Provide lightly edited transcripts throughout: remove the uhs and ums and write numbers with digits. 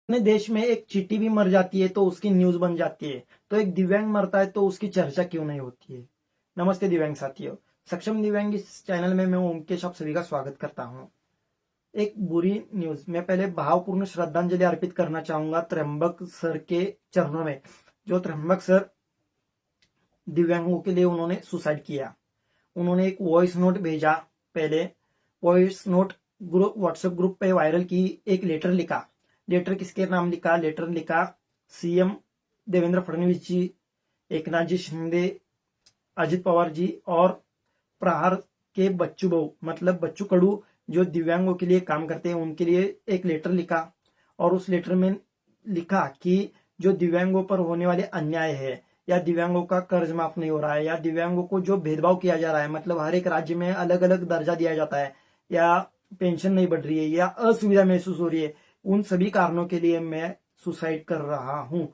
अपने देश में एक चींटी भी मर जाती है तो उसकी न्यूज बन जाती है, तो एक दिव्यांग मरता है तो उसकी चर्चा क्यों नहीं होती है। नमस्ते दिव्यांग साथियों, सक्षम दिव्यांग इस चैनल में मैं ओमकेश आप सभी का स्वागत करता हूं। एक बुरी न्यूज, मैं पहले भावपूर्ण श्रद्धांजलि अर्पित करना चाहूंगा त्र्यंबक सर के चरणों में। जो त्र्यंबक सर दिव्यांगों के लिए उन्होंने सुसाइड किया। उन्होंने एक वॉइस नोट भेजा, पहले voice note group WhatsApp group पे वायरल की, एक लेटर लिखा। लेटर किसके नाम लिखा? लेटर लिखा सीएम देवेंद्र फडणवीस जी, एकनाथ जी शिंदे, अजित पवार जी और प्रहार के बच्चू बहू मतलब बच्चू कडू, जो दिव्यांगों के लिए काम करते हैं, उनके लिए एक लेटर लिखा। और उस लेटर में लिखा कि जो दिव्यांगों पर होने वाले अन्याय है, या दिव्यांगों का कर्ज माफ नहीं हो रहा है, या दिव्यांगों को जो भेदभाव किया जा रहा है, मतलब हर एक राज्य में अलग अलग दर्जा दिया जाता है, या पेंशन नहीं बढ़ रही है, या असुविधा महसूस हो रही है, उन सभी कारणों के लिए मैं सुसाइड कर रहा हूं।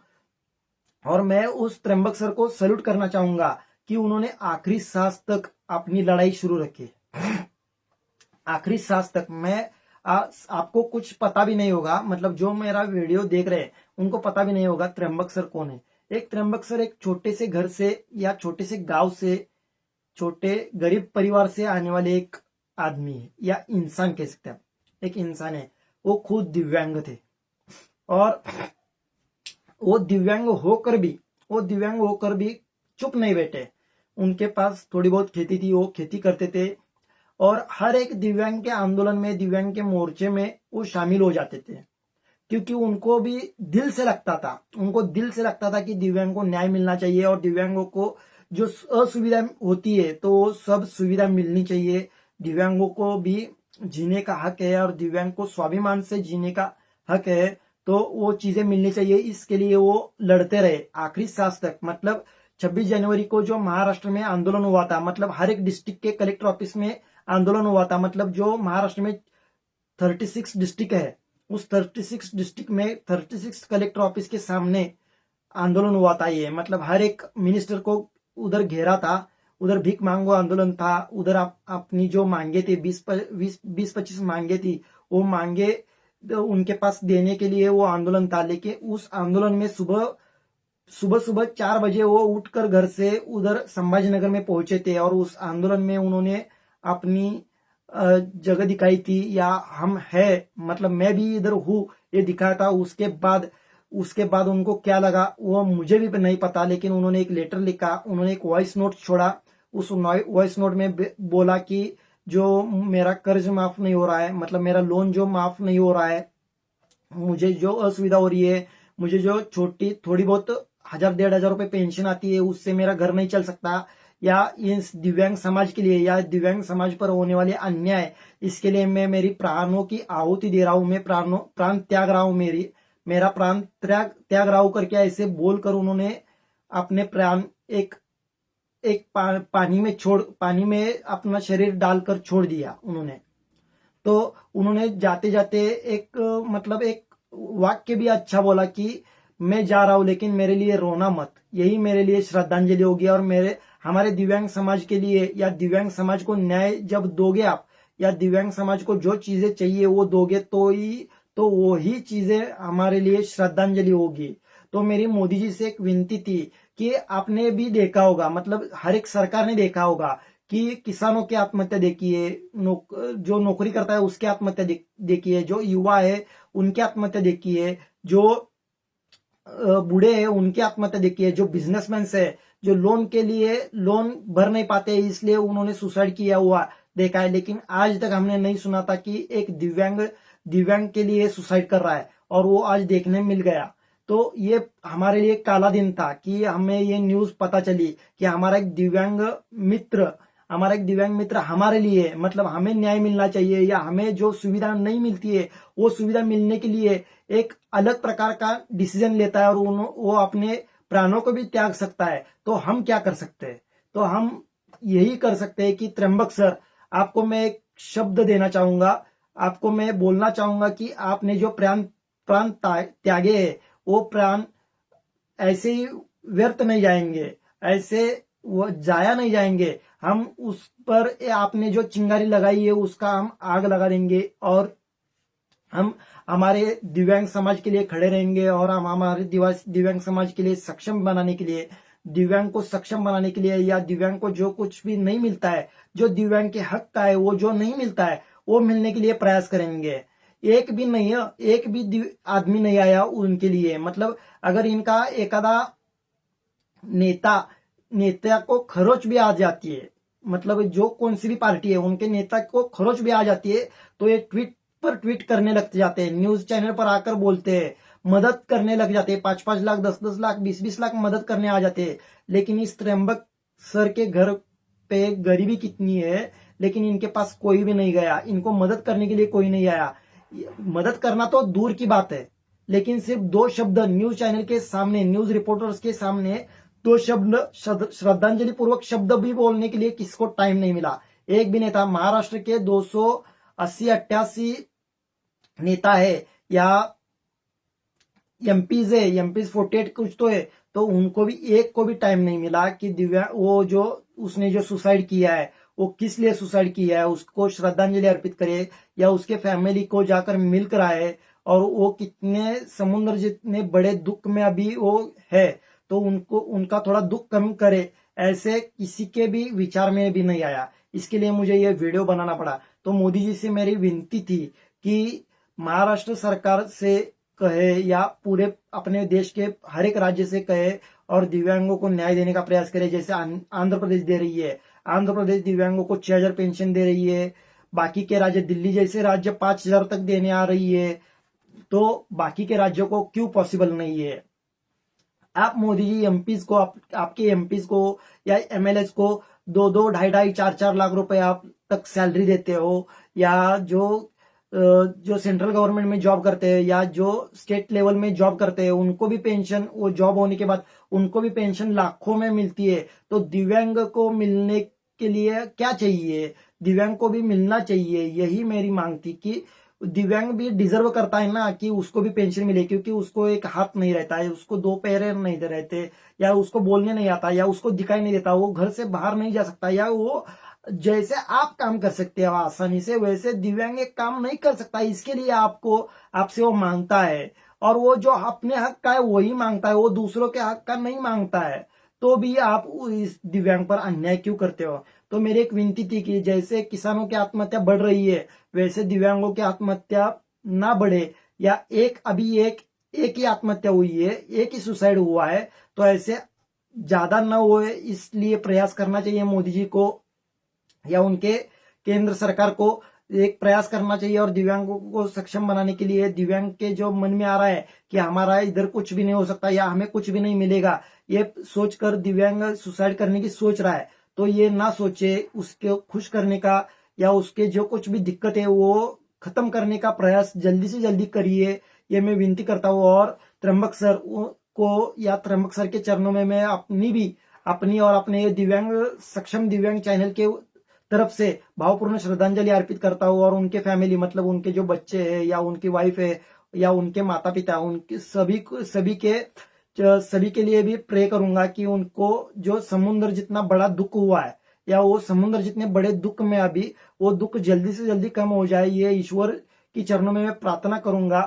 और मैं उस त्र्यंबक सर को सल्यूट करना चाहूंगा कि उन्होंने आखिरी सांस तक अपनी लड़ाई शुरू रखी। आखिरी सांस तक। आपको कुछ पता भी नहीं होगा, मतलब जो मेरा वीडियो देख रहे हैं उनको पता भी नहीं होगा त्र्यंबक सर कौन है। एक त्र्यंबक सर एक छोटे से घर से या छोटे से गांव से, छोटे गरीब परिवार से आने वाले एक आदमी है, या इंसान कह सकते हैं। एक इंसान है, वो खुद दिव्यांग थे। और वो दिव्यांग होकर भी चुप नहीं बैठे। उनके पास थोड़ी बहुत खेती थी, वो खेती करते थे, और हर एक दिव्यांग के आंदोलन में, दिव्यांग के मोर्चे में वो शामिल हो जाते थे। क्योंकि उनको भी दिल से लगता था, कि दिव्यांग को न्याय मिलना चाहिए, और दिव्यांगों को जो असुविधा होती है तो वो सब सुविधा मिलनी चाहिए। दिव्यांगों को भी जीने का हक है, और दिव्यांग को स्वाभिमान से जीने का हक है, तो वो चीजें मिलनी चाहिए। इसके लिए वो लड़ते रहे आखिरी सांस तक। मतलब 26 जनवरी को जो महाराष्ट्र में आंदोलन हुआ था, मतलब हर एक डिस्ट्रिक्ट के कलेक्टर ऑफिस में आंदोलन हुआ था। मतलब जो महाराष्ट्र में 36 डिस्ट्रिक्ट है, उस 36 डिस्ट्रिक्ट में 36 कलेक्टर ऑफिस के सामने आंदोलन हुआ था। ये मतलब हर एक मिनिस्टर को उधर घेरा था, उधर भीख मांगो आंदोलन था। उधर अपनी जो मांगे थी, 20-25 मांगे थी, वो मांगे तो उनके पास देने के लिए वो आंदोलन था। लेकिन उस आंदोलन में सुबह सुबह सुबह 4 बजे वो उठकर घर से उधर संभाजीनगर में पहुंचे थे, और उस आंदोलन में उन्होंने अपनी जगह दिखाई थी, या हम है, मतलब मैं भी इधर हूं, ये दिखाया था। उसके बाद उनको क्या लगा वो मुझे भी नहीं पता, लेकिन उन्होंने एक लेटर लिखा, उन्होंने एक वॉइस नोट छोड़ा। उस वॉइस नोट में बोला कि जो मेरा कर्ज माफ नहीं हो रहा है, मतलब मेरा लोन जो माफ नहीं हो रहा है, मुझे जो असुविधा हो रही है, मुझे जो छोटी थोड़ी बहुत 1000-1500 रुपए पेंशन आती है, उससे मेरा घर नहीं चल सकता, या इस दिव्यांग समाज के लिए, या दिव्यांग समाज पर होने वाले अन्याय, इसके लिए मैं मेरी प्राणों की आहुति दे रहा हूं, मैं प्राण त्याग रहा हूं, मेरा प्राण त्याग रहा हूं करके ऐसे बोलकर उन्होंने अपने प्राण एक एक पानी में अपना शरीर डालकर छोड़ दिया उन्होंने। तो उन्होंने जाते जाते एक मतलब एक वाक्य भी अच्छा बोला कि मैं जा रहा हूं, लेकिन मेरे लिए रोना मत। यही मेरे लिए श्रद्धांजलि होगी, और मेरे हमारे दिव्यांग समाज के लिए, या दिव्यांग समाज को न्याय जब दोगे आप, या दिव्यांग समाज को जो चीजें चाहिए वो दोगे, तो वो ही चीजें हमारे लिए श्रद्धांजलि होगी। तो मेरी मोदी जी से एक विनती थी कि आपने भी देखा होगा, मतलब हर एक सरकार ने देखा होगा कि किसानों की आत्महत्या देखिए, जो नौकरी करता है उसकी आत्महत्या देखिए, जो युवा है उनकी आत्महत्या देखिए, जो बूढ़े हैं उनकी आत्महत्या देखिए, जो बिजनेसमैन है, जो लोन के लिए लोन भर नहीं पाते इसलिए उन्होंने सुसाइड किया हुआ देखा है। लेकिन आज तक हमने नहीं सुना था कि एक दिव्यांग के लिए सुसाइड कर रहा है, और वो आज देखने मिल गया। तो ये हमारे लिए काला दिन था कि हमें ये न्यूज पता चली कि हमारा एक दिव्यांग मित्र हमारे लिए, मतलब हमें न्याय मिलना चाहिए, या हमें जो सुविधा नहीं मिलती है वो सुविधा मिलने के लिए एक अलग प्रकार का डिसीजन लेता है, और वो अपने प्राणों को भी त्याग सकता है। तो हम क्या कर सकते हैं? तो हम यही कर सकते हैं कि त्र्यंबक सर, आपको मैं एक शब्द देना चाहूंगा, आपको मैं बोलना चाहूंगा कि आपने जो प्राण प्राण त्यागे है, वो प्राण ऐसे ही व्यर्थ नहीं जाएंगे, ऐसे वो जाया नहीं जाएंगे। हम उस पर आपने जो चिंगारी लगाई है उसका हम आग लगा देंगे, और हम हमारे दिव्यांग समाज के लिए खड़े रहेंगे और हम हमारे दिव्यांग समाज के लिए सक्षम बनाने के लिए, दिव्यांग को सक्षम बनाने के लिए, या दिव्यांग को जो कुछ भी नहीं मिलता है, जो दिव्यांग के हक का है, वो जो नहीं मिलता है वो मिलने के लिए प्रयास करेंगे। एक भी नहीं है, एक भी आदमी नहीं आया उनके लिए। मतलब अगर इनका एकादा नेता को खरोच भी आ जाती है, मतलब जो कौन सी भी पार्टी है उनके नेता को खरोच भी आ जाती है, तो ये ट्वीट पर ट्वीट करने लग जाते हैं, न्यूज चैनल पर आकर बोलते हैं, मदद करने लग जाते हैं, 5-5 लाख, 10-10 लाख, 20-20 लाख मदद करने आ जाते हैं। लेकिन इस त्र्यंबक सर के घर पे गरीबी कितनी है, लेकिन इनके पास कोई भी नहीं गया, इनको मदद करने के लिए कोई नहीं आया। मदद करना तो दूर की बात है, लेकिन सिर्फ 2 शब्द न्यूज चैनल के सामने, न्यूज रिपोर्टर्स के सामने 2 शब्द श्रद्धांजलि पूर्वक शब्द भी बोलने के लिए किसको टाइम नहीं मिला। एक भी नेता, महाराष्ट्र के 280-88 नेता है या एमपीज है, एमपीज 48 कुछ तो है, तो उनको भी एक को भी टाइम नहीं मिला कि दिव्या वो जो उसने जो सुसाइड किया है वो किस लिए सुसाइड किया है, उसको श्रद्धांजलि अर्पित करे या उसके फैमिली को जाकर मिल कर आए, और वो कितने समुद्र जितने बड़े दुख में अभी वो है, तो उनको उनका थोड़ा दुख कम करे, ऐसे किसी के भी विचार में भी नहीं आया। इसके लिए मुझे ये वीडियो बनाना पड़ा। तो मोदी जी से मेरी विनती थी कि महाराष्ट्र सरकार से कहे या पूरे अपने देश के हर एक राज्य से कहे और दिव्यांगों को न्याय देने का प्रयास करे। जैसे आंध्र प्रदेश दे रही है, आंध्र प्रदेश दिव्यांगों को 6,000 पेंशन दे रही है, बाकी के राज्य, दिल्ली जैसे राज्य 5,000 तक देने आ रही है, तो बाकी के राज्यों को क्यों पॉसिबल नहीं है। आप मोदी जी एमपीज को, आपके एमपीज को या एमएलएस को 2-2, 2.5-2.5, 4-4 लाख रुपए आप तक सैलरी देते हो, या जो सेंट्रल गवर्नमेंट में जॉब करते हैं या जो स्टेट लेवल में जॉब करते हैं उनको भी पेंशन, वो जॉब होने के बाद उनको भी पेंशन लाखों में मिलती है। तो दिव्यांग को मिलने के लिए क्या चाहिए, दिव्यांग को भी मिलना चाहिए। यही मेरी मांग थी कि दिव्यांग भी डिजर्व करता है ना कि उसको भी पेंशन मिले, क्योंकि उसको एक हाथ नहीं रहता है, उसको 2 पैर नहीं रहते, या उसको बोलने नहीं आता, या उसको दिखाई नहीं देता, वो घर से बाहर नहीं जा सकता, या वो जैसे आप काम कर सकते हो आसानी से, वैसे दिव्यांग एक काम नहीं कर सकता। इसके लिए आपसे वो मांगता है, और वो जो अपने हक का है वही मांगता है, वो दूसरों के हक का नहीं मांगता है। तो भी आप इस दिव्यांग पर अन्याय क्यों करते हो। तो मेरी एक विनती थी कि जैसे किसानों की आत्महत्या बढ़ रही है, वैसे दिव्यांगों की आत्महत्या ना बढ़े, या अभी एक ही आत्महत्या हुई है, एक ही सुसाइड हुआ है, तो ऐसे ज्यादा न हो, इसलिए प्रयास करना चाहिए मोदी जी को या उनके केंद्र सरकार को। एक प्रयास करना चाहिए और दिव्यांगों को सक्षम बनाने के लिए, दिव्यांग के जो मन में आ रहा है कि हमारा इधर कुछ भी नहीं हो सकता या हमें कुछ भी नहीं मिलेगा, ये सोचकर दिव्यांग सुसाइड करने की सोच रहा है, तो ये ना सोचे, उसके खुश करने का या उसके जो कुछ भी दिक्कत है वो खत्म करने का प्रयास जल्दी से जल्दी करिए, ये मैं विनती करता हूँ। और त्र्यंबक सर को या त्र्यंबक सर के चरणों में मैं अपनी और अपने सक्षम दिव्यांग चैनल के तरफ से भावपूर्ण श्रद्धांजलि अर्पित करता हूँ। और उनके फैमिली, मतलब उनके जो बच्चे हैं या उनकी वाइफ है या उनके माता पिता, उनके सभी के लिए भी प्रे करूंगा कि उनको जो समुद्र जितना बड़ा दुख हुआ है, या वो समुद्र जितने बड़े दुख में अभी, वो दुख जल्दी से जल्दी कम हो जाए। ये ईश्वर की चरणों में मैं प्रार्थना करूंगा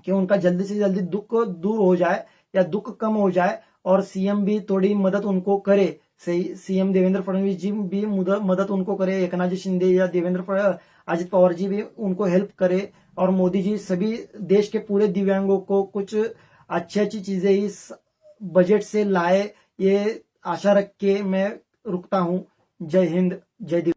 कि उनका जल्दी से जल्दी दुख दूर हो जाए या दुख कम हो जाए, और सीएम भी थोड़ी मदद उनको करे, सीएम देवेंद्र फडणवीस जी भी मदद उनको करे, एकनाथ जी शिंदे या अजित पवार जी भी उनको हेल्प करे, और मोदी जी सभी देश के पूरे दिव्यांगों को कुछ अच्छी अच्छी चीजें इस बजट से लाए, ये आशा रख के मैं रुकता हूं। जय हिंद, जय दिव्यांग।